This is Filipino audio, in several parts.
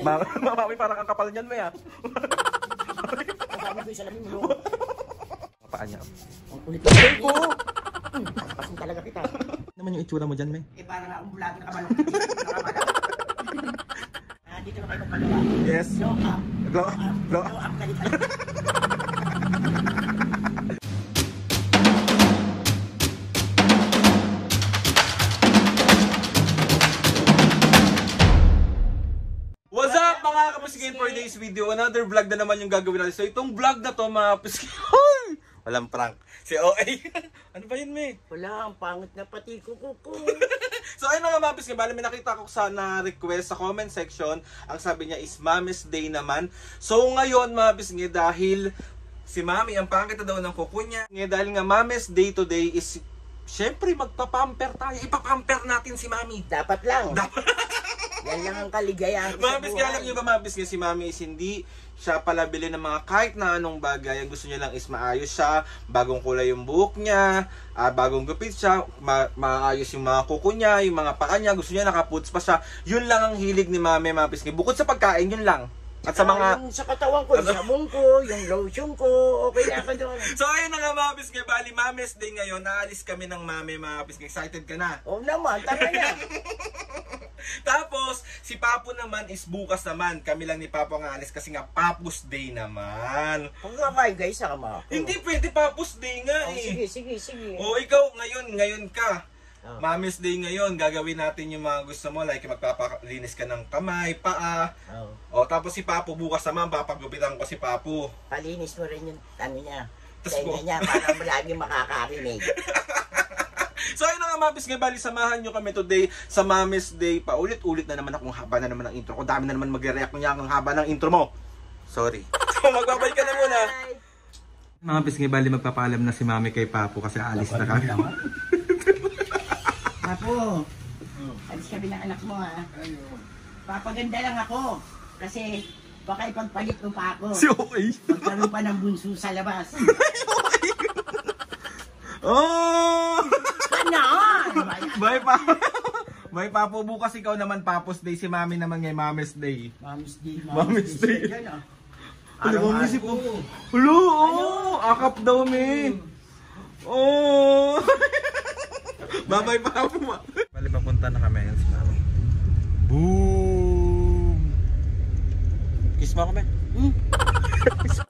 Mami, parang ang kapal niyan, may ah. Kasama ko yung salamin mo. Paan niya. Ang kulit ko. Kasi talaga kita. Ano naman yung itsura mo dyan, may? Eh, parang akong bulati na kabalong. Dito na kayo magpagawa. Yes. Blow up. Blow up. Blow up na dito. What's up mga kapiskin, for today's video? Another vlog na naman yung gagawin natin. So itong vlog na to mga kapiskin, walang prank. Si OA. Ano ba yun, may? Wala, ang pangit na pati ko. So ayun mga mapis, bali may nakita ko sana request sa comment section. Ang sabi niya is Mami's Day naman. So ngayon mapis dahil si Mami ang pangit na daw ng kuko niya. Dahil nga Mami's Day today is syempre magpapamper tayo. Ipapamper natin si Mami. Dapat lang. Yan lang ang kaligayahan ko sa Mabis buhay. nga lang yung mabis nga si Mami is hindi siya pala bili ng mga kahit na anong bagay. Ang gusto niya lang is maayos siya, bagong kulay yung buhok niya, bagong gupit siya, maayos yung mga kuko niya, yung mga paa niya, gusto niya nakaputs pa siya. Yun lang ang hilig ni Mami mabis nga. Bukod sa pagkain, yun lang. At sa mga... Yung sa katawan ko, yung sabong ko, yung lotion ko, okay na ako doon. So ayun na nga mabis nga, bali Mami's Day ngayon, naalis kami ng Mami mabis nga. Excited ka na? Oo naman, tama na. Tapos, si Papo naman is bukas naman. Kami lang ni Papo ang aalis kasi nga Papo's Day naman. Kung nga kayo guys, sama ako. Hindi pwede Papo's Day nga eh. Sige. O ikaw ngayon ka. Mami's Day ngayon, gagawin natin yung mga gusto mo. Like magpapalinis ka ng kamay, paa. O tapos si Papo bukas naman, papagupitan ko si Papo. Palinis mo rin yung ano niya. Tapos niya, para lagi makakarinig. So ayun na nga mabis nga, bali samahan nyo kami today sa Mami's Day. Paulit-ulit na naman akong haba na naman ang intro ko. Dami na naman mag-react niya ang haba ng intro mo. Sorry. So magbabay ka na muna. Mga bis nga, bali magpapaalam na si Mami kay Papo kasi alis na kami. Papo, alis kami ng anak mo ha. Papaganda lang ako. Kasi baka ipagpalit mo pa ako. Si OA. Magkaroon pa ng bunso sa labas. Oh! Ganon! Bye Papo. Bye Papo, bukas ikaw naman Papo's Day, si Mami naman ngayon Mami's Day. Mami's Day. Ano ba misip ko? Hello! Oh! Akap daw me. Oh! Bye-bye Papo. Bali papunta na kami ngayon si Mami. Boom! Kiss mo kami.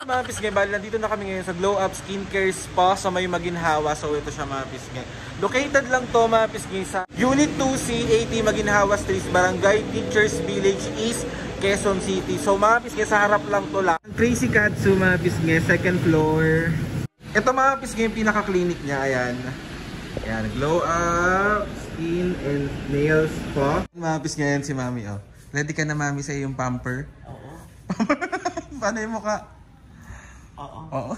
Mga pisngay, bali nandito na kami ngayon sa Glow Up Skincare Spa sa may Maginhawa. So ito siya mga pisngay. Located lang to mga pisngay sa Unit 2C, 80 Maginhawa Street, Barangay Teachers Village East, Quezon City. So mga pisngay, sa harap lang to lang. Crazy Katsu mga pisngay, second floor. Ito mga pisngay, yung pinaka-clinic niya. Ayan. Ayan, Glow Up Skin and Nail Spa. Mga pisngay, yan si Mami. Oh. Ready ka na Mami sa iyong pamper? Oo. Paano yung mukha? Oo.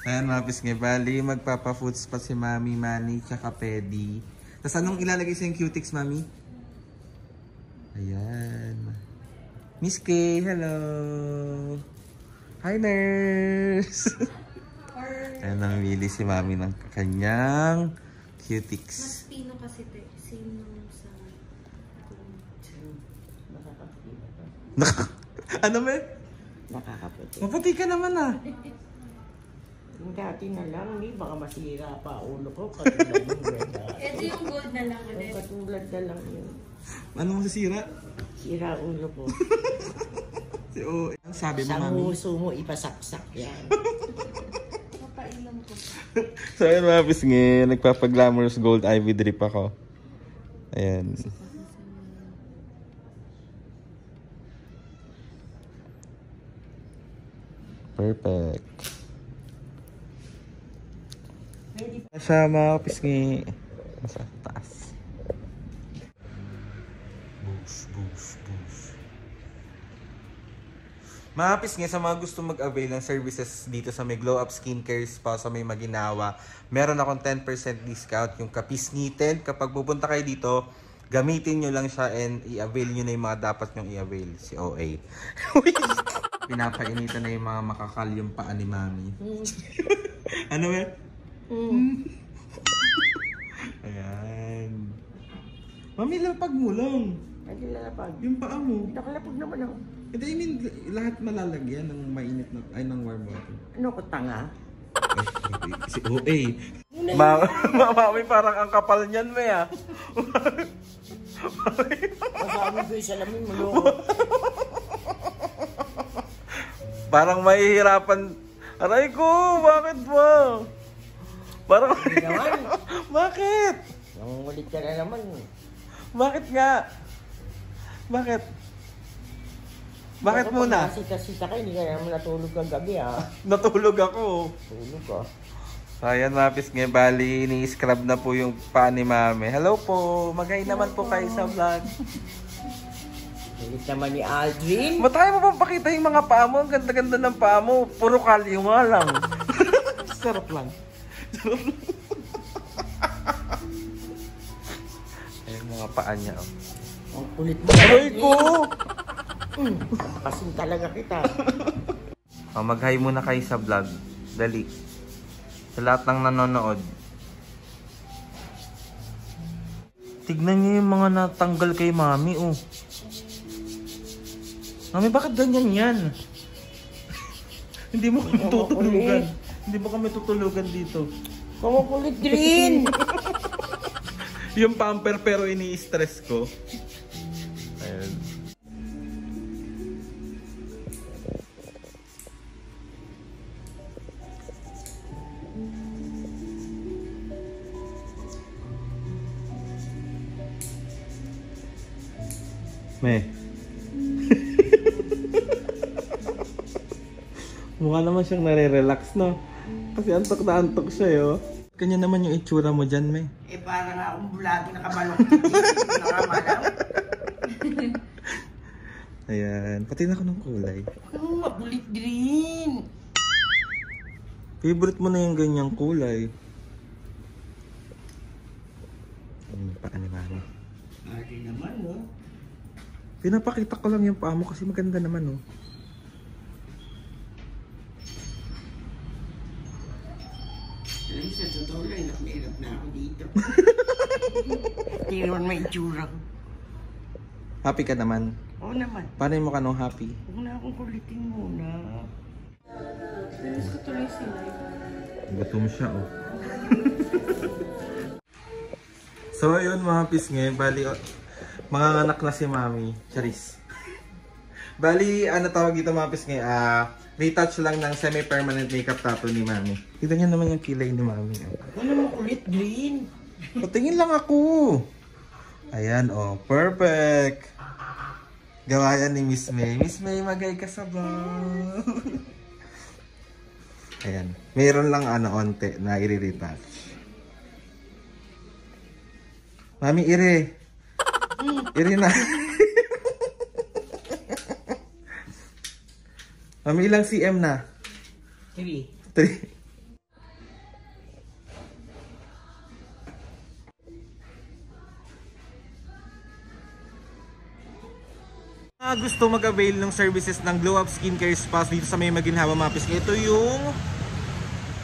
Ayan mga pisngay, bali magpapa-foods pa si Mami, Manny, tsaka Pedi. Tapos anong ilalagay sa yung cutics, Mami? Ayan. Miss K, hello! Hi, nurse! Ayan, namimili si Mami ng kanyang cutics. Mas pino kasi sino sa... Ano ba? Nakakaputi. Maputi ka naman ah. Yung dati na lang, baka masira pa ulo ko. Katulad yung red. Ito yung gold na lang ulit. Katulad na lang yun. Ano mo sisira? Sira ulo ko. Ang sabi mo, Sa Mami? muso mo, ipasaksak yan. Papailam ko. So ayun mga pisngay, nagpapaglamorous gold ivy drip ako. Ayan. Perfect. Sa mga pisngi, nasa taas. Boosh. Mga pisngi, sa mga gusto mag-avail ng services dito sa may Glow Up Skincare Spa sa may Maginhawa, meron akong 10% discount yung kapisngitin. Kapag pupunta kayo dito, gamitin nyo lang siya and i-avail nyo na yung mga dapat nyong i-avail. Si OA. Pinapainitan na yung mga makakal yung paa ni Mami. Ano ba? Ayan. Mami, lapag mo lang. Hindi lalapag. Yung paa mo. Nakalapag naman ako. Hindi, I mean, lahat malalagyan ng mainit na, ay, ng warm water. Ano ko, tanga? Si OA. Mami, parang ang kapal niyan, may ah. Kasama ko yung salamin mo, loko. Parang mahihirapan. Aray ko, bakit ba? Parang naman. Bakit? Nangungulit ka na naman. Bakit nga? Bakit? Bakit muna? Kasi ka, hindi ka naman natulog kagabi ha. Natulog ako. Tulog ka. So, ayan mga pisngi, bali, ni-scrub na po yung paa ni Mami. Hello po, mag-hi naman po kayo sa vlog. Ulit naman ni Aldrin. Matry mo bang pakita yung mga paa mo? Ang ganda-ganda ng paa mo. Puro kalyo nga lang. Sarap lang. Sarap lang. Ayan mga paa niya. Ang kulit mo. Aray ko! Kasing talaga kita. Mag-hi muna kayo sa vlog. Dali. Sa lahat ng nanonood. Tignan niyo yung mga natanggal kay Mami, oh. Mami, bakit ganyan yan? Hindi mo kami tutulugan. Hindi mo kami tutulugan dito. Kumukulit din. Yung pamper pero ini-stress ko. Ayan. May. Mukha naman siyang nare-relax, no? Kasi antok na antok siya, yo. Kanya naman yung itsura mo dyan, May. Eh, parang akong bulati nakabalok. Nakamalaw. Ayan. Pati na ako ng kulay. Makulit din. Favorite mo na yung ganyang kulay. Ano pa ni Mami? Ate naman, no? Pinapakita ko lang yung paa mo kasi maganda naman, no? Alam sa totoo lang, hirap na ako dito. Hindi naman may itsura ko. Happy ka naman. Oo naman. Paano mo ka nung happy? Huwag na akong kulitin muna. Namiss ko tuloy sila. Gutom siya, oh. So, ayun mga pisngi. Bali, mga anak na si Mami. Charis. Bali, ano tawag dito mga pisngi? Retouch lang ng semi-permanent makeup tattoo ni Mami. Tignan niyo naman yung kilay ni Mami. Ano mo kulit din? Patingin lang ako. Ayan, oh. Perfect. Gawa yan ni Miss May. Miss May, magay ka sa vlog. Ayan. Mayroon lang onte na i-retouch. Mami, ire. Ire na. Mami, ilang cm na? 3. 3. Gusto mag-avail ng services ng Glow Up Skincare Spa dito sa May Maginhawa mga pisngi. Ito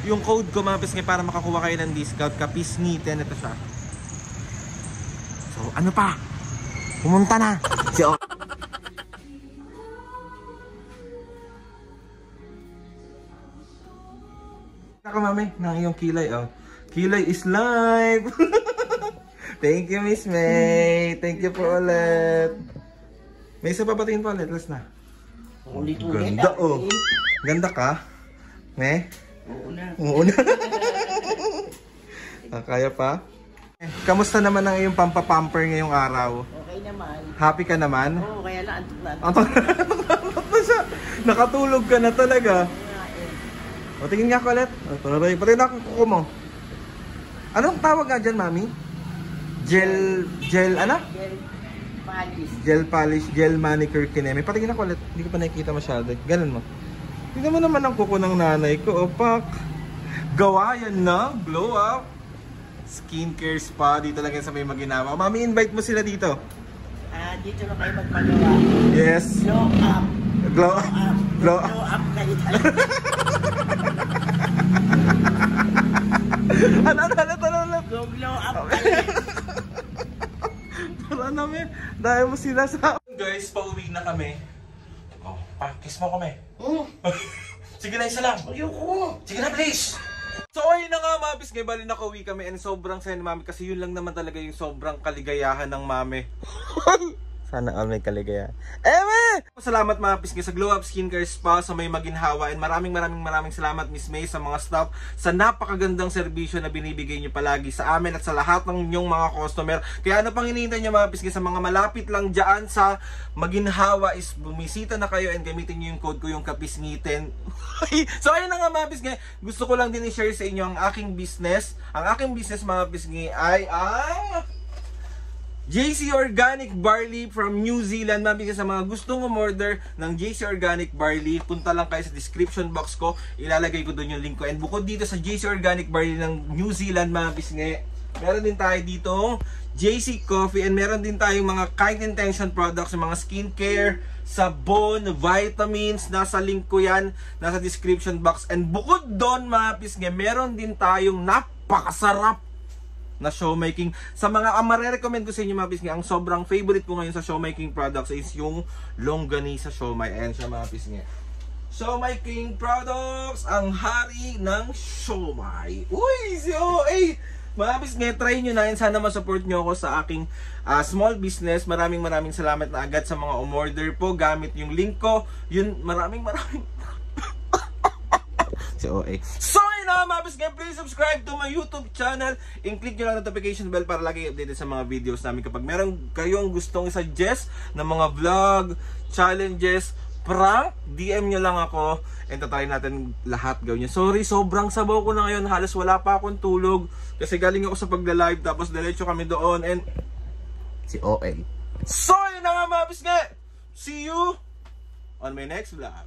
yung code ko mga pisngi para makakuha kayo ng discount. Kapisngi 10. Ito siya. So ano pa? Pumunta na. Si ako Mami, ng iyong kilay, oh. Kilay is live! Thank you, Miss May. Thank you po ulit. May isa pa patingin pa ulit, last na. Ulit-ulit. Ganda, oh. Ganda ka? May? Oo na. Oo na. Kaya pa? Kamusta naman ang iyong pampapamper ngayong araw? Okay naman. Happy ka naman? Oo, kaya lang antok na. Antok na siya. Nakatulog ka na talaga. O, tingin nga ko ulit. Pati na akong kuko mo. Anong tawag nga dyan, Mami? Gel, ano? Gel polish, gel manicure kineme. Patingin ako ulit. Hindi ko pa nakikita masyado. Ganun mo. Tingnan mo naman ang kuko ng nanay ko. Opak. Gawa yan na. Glow Up Skincare Spa. Dito lang yan sa May Maginhawa. Mami, invite mo sila dito. Dito na kayo magpagawa. Yes. Glow up. Glow up. Glow up. Glow up kayo talaga. Ano? Glow up kayo. Parang namin. Dahil mo sila sa... Guys, pauwi na kami. Oh, kiss mo kami. Sige na, isa lang. Ayoko. Sige na, please. So ayun na nga mga pisngay, bali nakauwi kami and sobrang saya ni mami kasi yun lang naman talaga yung sobrang kaligayahan ng mami. Sana all may kaligayahan. Eme! Salamat mga pisngay sa Glow Up Skincare Spa sa may maginhawa and maraming salamat Miss May sa mga staff sa napakagandang serbisyo na binibigay nyo palagi sa amin at sa lahat ng inyong mga customer. Kaya ano pang hinihintay nyo mga pisngay, sa mga malapit lang dyan sa maginhawa is bumisita na kayo and gamitin nyo yung code ko, yung kapisngitin. So ayun na nga mga pisngay, gusto ko lang din i-share sa inyo ang aking business. Ang aking business mga pisngay ay ang JC Organic Barley from New Zealand. Mabigay sa mga gustong umorder ng JC Organic Barley, punta lang kayo sa description box ko. Ilalagay ko doon yung link ko. And bukod dito sa JC Organic Barley ng New Zealand mga pisngay, meron din tayo dito JC Coffee and meron din tayong mga kind intention products, mga skincare, sabon, vitamins. Nasa link ko yan, nasa description box. And bukod doon mga pisngay, meron din tayong napakasarap na showmaking. Sa mga marirecommend ko sa inyo mga pisngay, ang sobrang favorite ko ngayon sa showmaking products is yung longganisa siomai. Ayan siya mga pisngay. Showmaking products, ang hari ng siomai. Uy, si OA! Mga pisngay, try nyo na yan. Sana masupport nyo ako sa aking small business. Maraming salamat na agad sa mga umorder po gamit yung link ko. Yun, maraming si OA. So yun na mga pisngay, please subscribe to my YouTube channel and click nyo lang notification bell para lagi updated sa mga videos namin. Kapag meron kayong gustong i-suggest na mga vlog, challenges, prank, DM nyo lang ako and tatry natin lahat gawin nyo. Sorry, sobrang sabaw ko na ngayon. Halos wala pa akong tulog kasi galing ako sa pagla-live tapos diretso kami doon and si OA. So yun na nga mga pisngay, see you on my next vlog.